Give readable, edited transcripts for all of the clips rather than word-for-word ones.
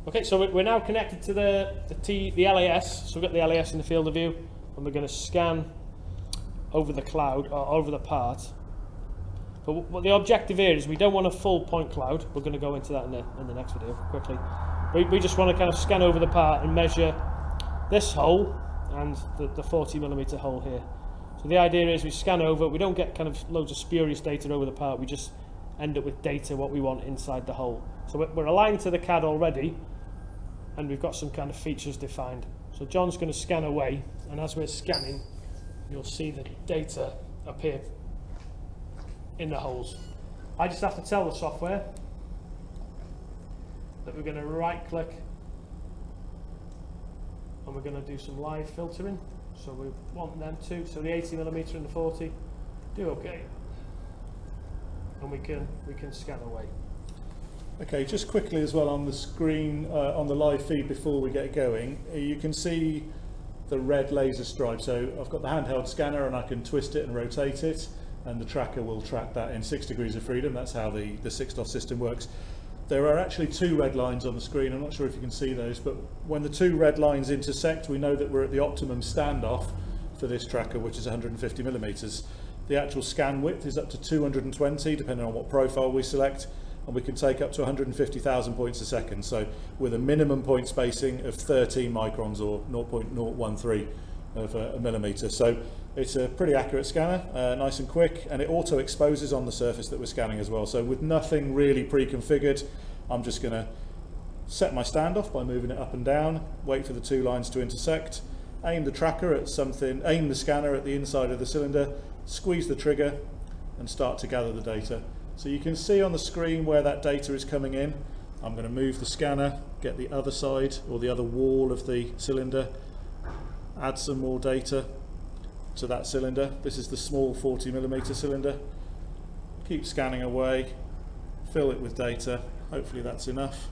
Okay, so we're now connected to the LAS. So we've got the LAS in the field of view, and we're going to scan over the cloud or over the part. But what the objective here is we don't want a full point cloud. We're going to go into that in the next video quickly. We just want to kind of scan over the part and measure this hole and the 40mm hole here. So the idea is we scan over, we don't get kind of loads of spurious data over the part, we just end up with data what we want inside the hole. So we're aligned to the CAD already, and we've got some kind of features defined. So John's going to scan away, and as we're scanning, you'll see the data appear in the holes. I just have to tell the software that we're going to right click and we're going to do some live filtering. So we want them to, so the 80mm and the 40, do OK, and we can scan away. Okay, just quickly as well on the screen, on the live feed before we get going, you can see the red laser stripe. So I've got the handheld scanner and I can twist it and rotate it, and the tracker will track that in 6 degrees of freedom. That's how the 6DoF system works. There are actually 2 red lines on the screen. I'm not sure if you can see those, but when the 2 red lines intersect, we know that we're at the optimum standoff for this tracker, which is 150mm. The actual scan width is up to 220, depending on what profile we select, and we can take up to 150,000 points a second. So with a minimum point spacing of 13 microns or 0.013 of a millimeter. So it's a pretty accurate scanner, nice and quick, and it auto exposes on the surface that we're scanning as well. So with nothing really pre-configured, I'm just going to set my standoff by moving it up and down, wait for the 2 lines to intersect, aim the tracker at something, aim the scanner at the inside of the cylinder, squeeze the trigger, and start to gather the data. So you can see on the screen where that data is coming in. I'm going to move the scanner, get the other side or the other wall of the cylinder, add some more data to that cylinder. This is the small 40mm cylinder. Keep scanning away, fill it with data, hopefully that's enough,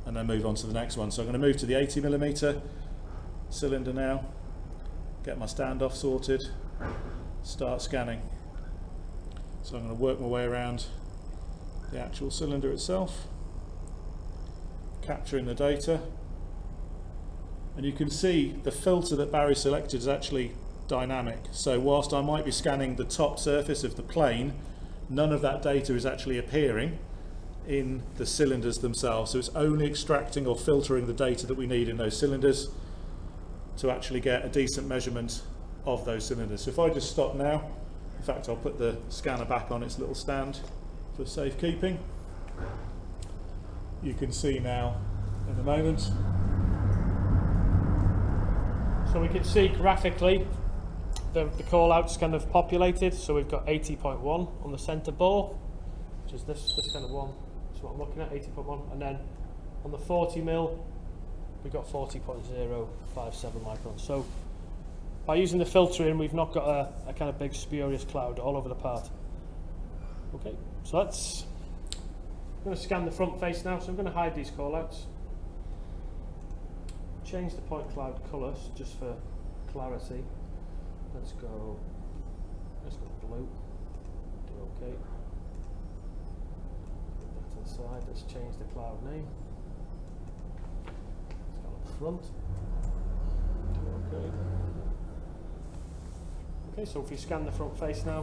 and then move on to the next one. So I'm going to move to the 80mm cylinder now, get my standoff sorted, start scanning. So I'm going to work my way around the actual cylinder itself, capturing the data, and you can see the filter that Barry selected is actually dynamic. So whilst I might be scanning the top surface of the plane, none of that data is actually appearing in the cylinders themselves. So it's only extracting or filtering the data that we need in those cylinders to actually get a decent measurement of those cylinders. So if I just stop now, in fact I'll put the scanner back on its little stand for safekeeping. You can see now in a moment. So we can see graphically the call out's kind of populated. So we've got 80.1 on the center bore, which is this kind of one. That's what I'm looking at, 80.1. And then on the 40mm, we've got 40.057 microns. So by using the filtering, we've not got a kind of big spurious cloud all over the part. Okay, so I'm going to scan the front face now. So I'm going to hide these call outs. Change the point cloud colours just for clarity. Let's go blue. Do OK. Put that to the side. Let's change the cloud name. Let's go up front. Do OK. Okay, so if you scan the front face now.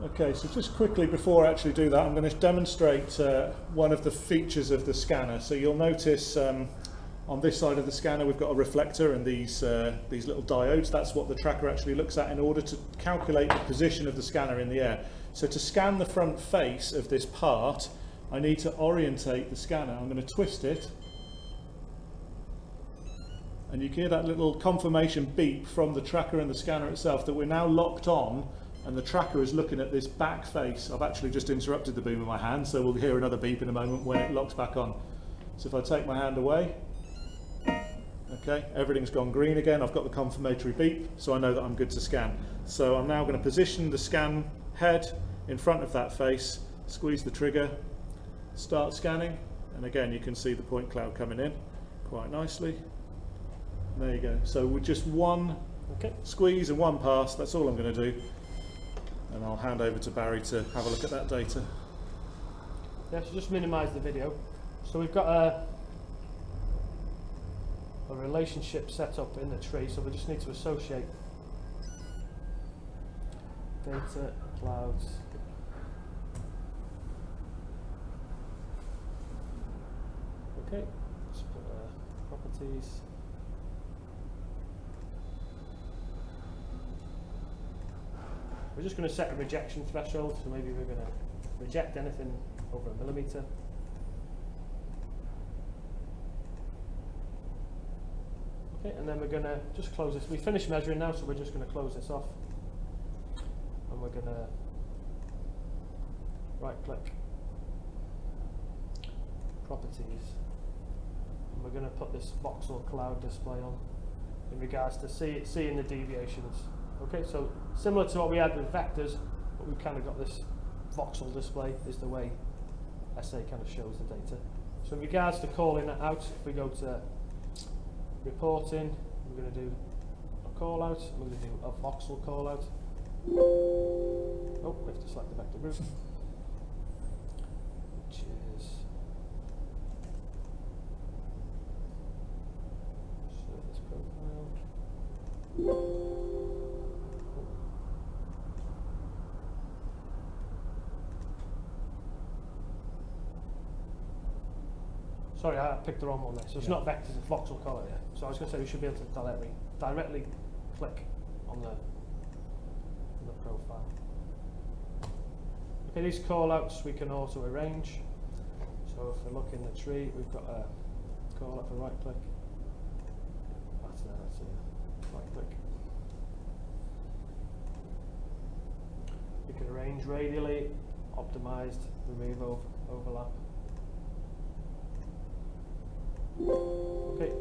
Okay, so just quickly before I actually do that, I'm going to demonstrate one of the features of the scanner. So you'll notice on this side of the scanner we've got a reflector and these little diodes. That's what the tracker actually looks at in order to calculate the position of the scanner in the air. So to scan the front face of this part, I need to orientate the scanner. I'm going to twist it, and you can hear that little confirmation beep from the tracker and the scanner itself that we're now locked on, and the tracker is looking at this back face. I've actually just interrupted the boom with my hand, so we'll hear another beep in a moment when it locks back on. So if I take my hand away, okay, everything's gone green again. I've got the confirmatory beep, so I know that I'm good to scan. So I'm now going to position the scan head in front of that face, squeeze the trigger, start scanning, and again you can see the point cloud coming in quite nicely. There you go. So with just one squeeze and one pass, that's all I'm going to do. And I'll hand over to Barry to have a look at that data. Yeah, so just minimise the video. So we've got a a relationship set up in the tree, so we just need to associate data, clouds. Okay, let's put properties. We're just going to set a rejection threshold, so maybe we're going to reject anything over 1 millimeter. Okay, and then we're going to just close this. We finished measuring now, so we're just going to close this off. And we're going to right click, properties. And we're going to put this voxel cloud display on in regards to seeing the deviations. Okay, so similar to what we had with vectors, but we've kind of got this voxel display is the way SA kind of shows the data. So in regards to calling that out, if we go to reporting, we're going to do a call out, we're going to do a voxel call out. Oh, we have to select the vector group, which is surface profile. Sorry, I picked the wrong one there. So it's not vectors, it's voxel color. Yeah. So I was going to say we should be able to directly click on the profile. Okay, these call outs we can auto arrange. So if we look in the tree, we've got a call out for right click. That's it. Right click. We can arrange radially, optimized, remove overlap. Okay.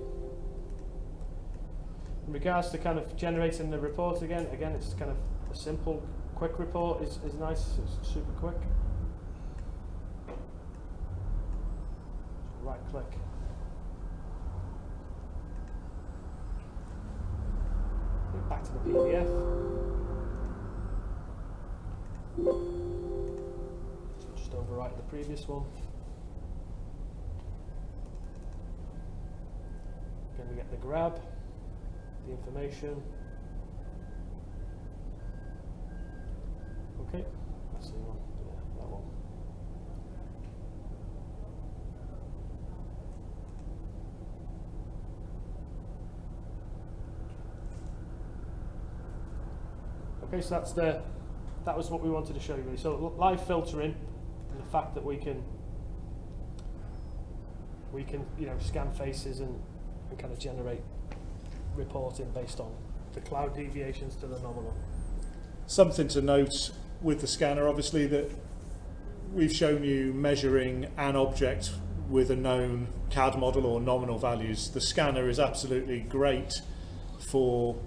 In regards to kind of generating the report again, it's kind of a simple, quick report is nice, it's super quick. So right click. Back to the PDF. So just overwrite the previous one. Then we get the grab, the information. Okay, that's the one. Yeah, that one. Okay, so that was what we wanted to show you really. So live filtering and the fact that we can scan faces and kind of generate reporting based on the cloud deviations to the nominal. Something to note with the scanner, obviously, that we've shown you measuring an object with a known CAD model or nominal values. The scanner is absolutely great for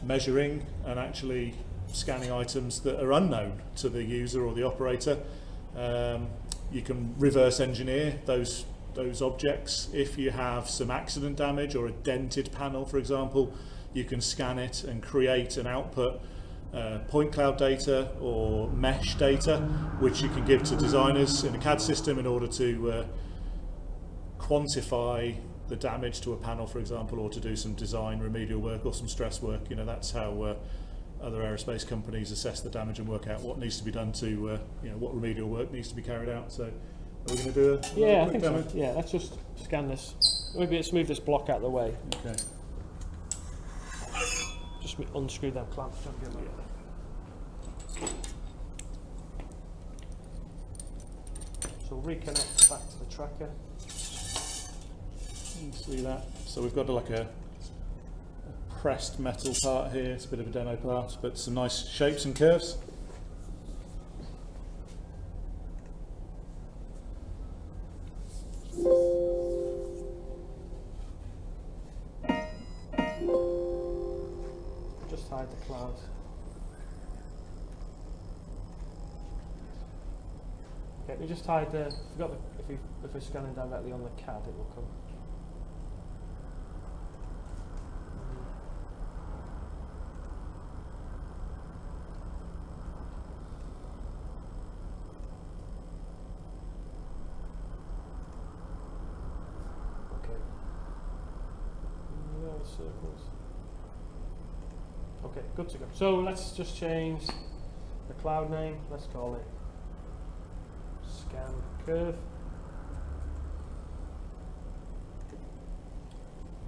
measuring and actually scanning items that are unknown to the user or the operator. You can reverse engineer those objects. If you have some accident damage or a dented panel, for example, you can scan it and create and output point cloud data or mesh data, which you can give to designers in a CAD system in order to quantify the damage to a panel, for example, or to do some design remedial work or some stress work. That's how other aerospace companies assess the damage and work out what needs to be done to what remedial work needs to be carried out. So are we going to do a quick demo? So. Yeah, let's just scan this. Maybe let's move this block out of the way. Okay. Just unscrew them clamps. So reconnect back to the tracker. You can see that. So we've got like a pressed metal part here. It's a bit of a demo part, but some nice shapes and curves. Just hide the cloud. Okay, we just hide the. If we're scanning directly on the CAD, it will come. Okay. circles. Okay, good to go. So let's just change the cloud name. Let's call it scan curve.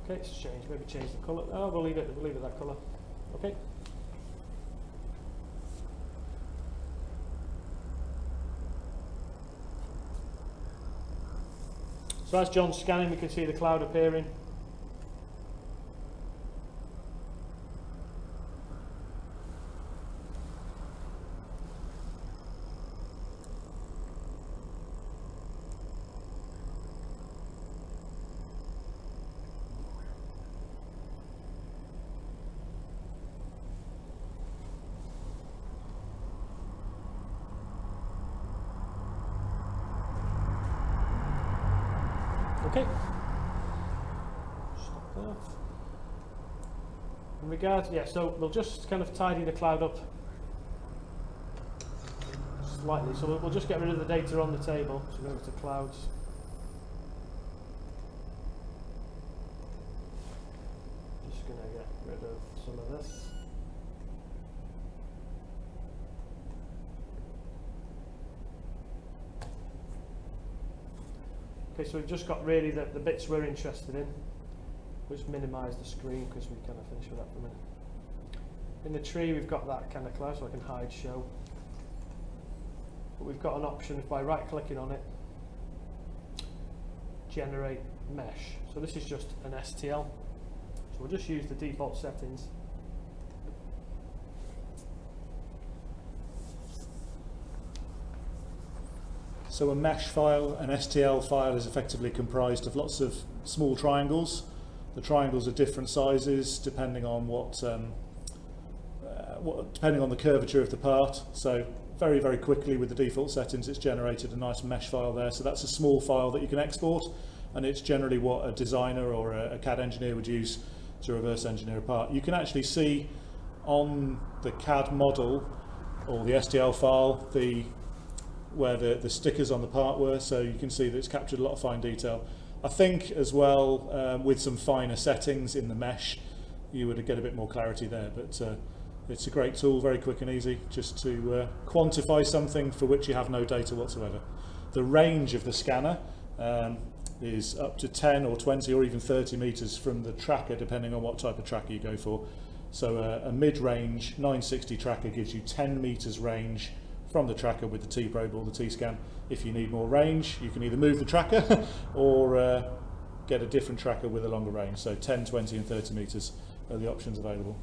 Okay, let's maybe change the colour. Oh, we'll leave it that colour. Okay. So as John's scanning, we can see the cloud appearing. Okay. Stop that. In regards, yeah, so we'll just kind of tidy the cloud up slightly. So we'll just get rid of the data on the table. So go to clouds. Just going to get rid of some of this. Okay, so we've just got really the bits we're interested in. We'll just minimise the screen because we kind of finish with that for a minute. In the tree we've got that kind of cloud, so I can hide show. But we've got an option by right clicking on it, generate mesh. So this is just an STL. So we'll just use the default settings. So a mesh file, an STL file, is effectively comprised of lots of small triangles. The triangles are different sizes depending on depending on the curvature of the part. So very, very quickly with the default settings, it's generated a nice mesh file there. So that's a small file that you can export, and it's generally what a designer or a CAD engineer would use to reverse engineer a part. You can actually see on the CAD model or the STL file where the stickers on the part were, so you can see that it's captured a lot of fine detail. I think as well, with some finer settings in the mesh, you would get a bit more clarity there, but it's a great tool, very quick and easy, just to quantify something for which you have no data whatsoever. The range of the scanner is up to 10 or 20 or even 30 meters from the tracker, depending on what type of tracker you go for. So a mid-range 960 tracker gives you 10 meters range from the tracker with the T-probe or the T-scan. If you need more range, you can either move the tracker or get a different tracker with a longer range. So 10, 20 and 30 meters are the options available.